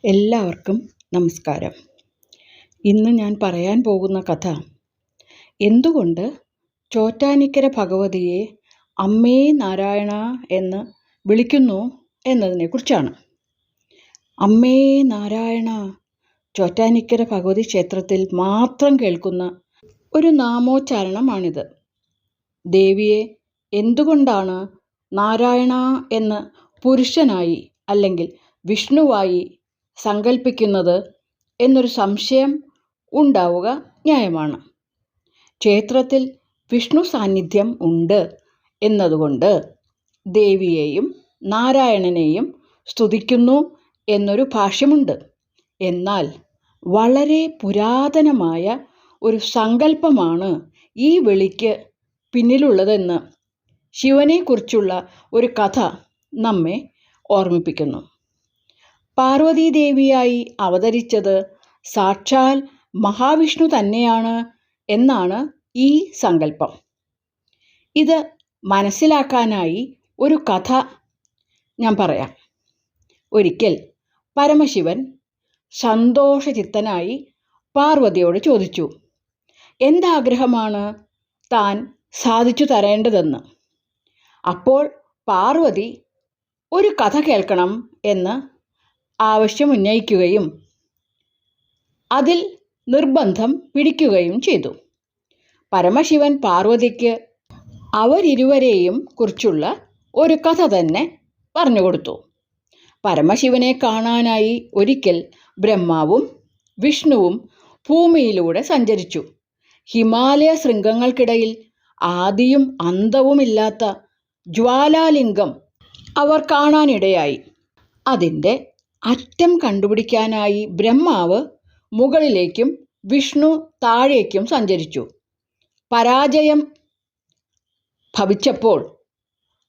എല്ലാവർക്കും നമസ്കാരം. ഇന്ന് ഞാൻ പറയാൻ പോകുന്ന കഥ എന്തുകൊണ്ട് ചോറ്റാനിക്കര ഭഗവതിയെ അമ്മേ നാരായണ എന്ന് വിളിക്കുന്നു എന്നതിനെക്കുറിച്ചാണ്. അമ്മേ നാരായണ ചോറ്റാനിക്കര ഭഗവതി ക്ഷേത്രത്തിൽ മാത്രം കേൾക്കുന്ന ഒരു നാമോച്ചാരണമാണിത്. ദേവിയെ എന്തുകൊണ്ടാണ് നാരായണ എന്ന് പുരുഷനായി അല്ലെങ്കിൽ വിഷ്ണുവായി സങ്കല്പിക്കുന്നത് എന്നൊരു സംശയം ഉണ്ടാവുക ന്യായമാണ്. ക്ഷേത്രത്തിൽ വിഷ്ണു സാന്നിധ്യം ഉണ്ട് എന്നതുകൊണ്ട് ദേവിയെയും നാരായണനെയും സ്തുതിക്കുന്നു എന്നൊരു ഭാഷ്യമുണ്ട്. എന്നാൽ വളരെ പുരാതനമായ ഒരു സങ്കല്പമാണ് ഈ വിളിക്ക് പിന്നിലുള്ളതെന്ന് ശിവനെക്കുറിച്ചുള്ള ഒരു കഥ നമ്മെ ഓർമ്മിപ്പിക്കുന്നു. പാർവതീദേവിയായി അവതരിച്ചത് സാക്ഷാൽ മഹാവിഷ്ണു തന്നെയാണ് എന്നാണ് ഈ സങ്കല്പം. ഇത് മനസ്സിലാക്കാനായി ഒരു കഥ ഞാൻ പറയാം. ഒരിക്കൽ പരമശിവൻ സന്തോഷചിത്തനായി പാർവതിയോട് ചോദിച്ചു, എന്താഗ്രഹമാണ് താൻ സാധിച്ചു തരേണ്ടതെന്ന്. അപ്പോൾ പാർവതി ഒരു കഥ കേൾക്കണം എന്ന് ആവശ്യമുന്നയിക്കുകയും അതിൽ നിർബന്ധം പിടിക്കുകയും ചെയ്തു. പരമശിവൻ പാർവതിക്ക് അവരിരുവരെയും കുറിച്ചുള്ള ഒരു കഥ തന്നെ പറഞ്ഞുകൊടുത്തു. പരമശിവനെ കാണാനായി ഒരിക്കൽ ബ്രഹ്മാവും വിഷ്ണുവും ഭൂമിയിലൂടെ സഞ്ചരിച്ചു. ഹിമാലയ ശൃംഗങ്ങൾക്കിടയിൽ ആദിയും അന്തവുമില്ലാത്ത ജ്വാലാലിംഗം അവർ കാണാനിടയായി. അതിൻ്റെ അറ്റം കണ്ടുപിടിക്കാനായി ബ്രഹ്മാവ് മുകളിലേക്കും വിഷ്ണു താഴേക്കും സഞ്ചരിച്ചു. പരാജയം ഭവിച്ചപ്പോൾ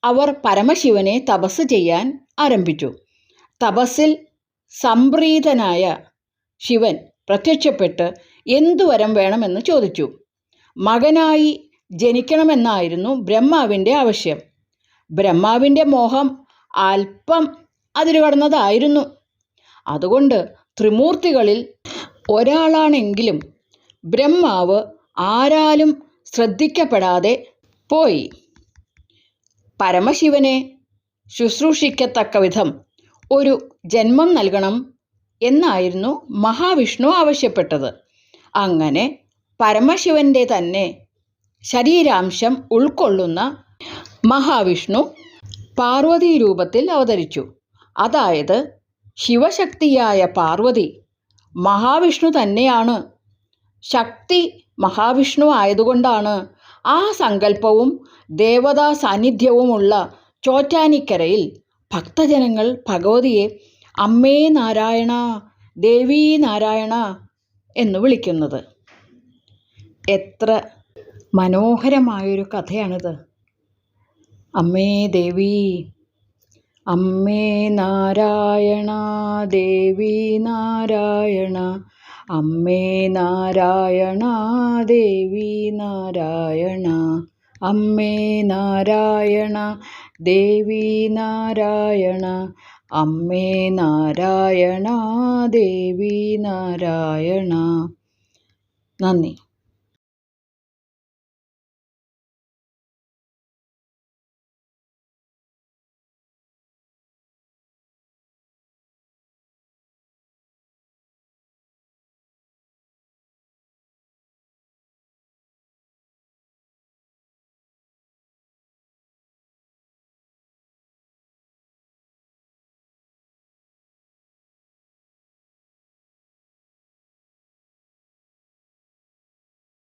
അവർ പരമശിവനെ തപസ് ചെയ്യാൻ ആരംഭിച്ചു. തപസ്സിൽ സംപ്രീതനായ ശിവൻ പ്രത്യക്ഷപ്പെട്ട് എന്തു വരം വേണമെന്ന് ചോദിച്ചു. മകനായി ജനിക്കണമെന്നായിരുന്നു ബ്രഹ്മാവിൻ്റെ ആവശ്യം. ബ്രഹ്മാവിൻ്റെ മോഹം അല്പം അതിരുകടന്നതായിരുന്നു. അതുകൊണ്ട് ത്രിമൂർത്തികളിൽ ഒരാളാണെങ്കിലും ബ്രഹ്മാവ് ആരാലും ശ്രദ്ധിക്കപ്പെടാതെ പോയി. പരമശിവനെ ശുശ്രൂഷിക്കത്തക്ക വിധം ഒരു ജന്മം നൽകണം എന്നായിരുന്നു മഹാവിഷ്ണു ആവശ്യപ്പെട്ടത്. അങ്ങനെ പരമശിവൻ്റെ തന്നെ ശരീരാംശം ഉൾക്കൊള്ളുന്ന മഹാവിഷ്ണു പാർവതി രൂപത്തിൽ അവതരിച്ചു. അതായത് ശിവശക്തിയായ പാർവതി മഹാവിഷ്ണു തന്നെയാണ്. ശക്തി മഹാവിഷ്ണു ആയതുകൊണ്ടാണ് ആ സങ്കല്പവും ദേവതാ സാന്നിധ്യവുമുള്ള ചോറ്റാനിക്കരയിൽ ഭക്തജനങ്ങൾ ഭഗവതിയെ അമ്മേ നാരായണ, ദേവീ നാരായണ എന്ന് വിളിക്കുന്നത്. എത്ര മനോഹരമായൊരു കഥയാണിത്. അമ്മേ ദേവി, അമ്മേ നാരായണ, ദേവി നാരായണ, അമ്മേ നാരായണ, ദേവി നാരായണ, അമ്മേ നാരായണ, ദേവി നാരായണ, അമ്മേ നാരായണ, ദേവി നാരായണ. നന്ദി.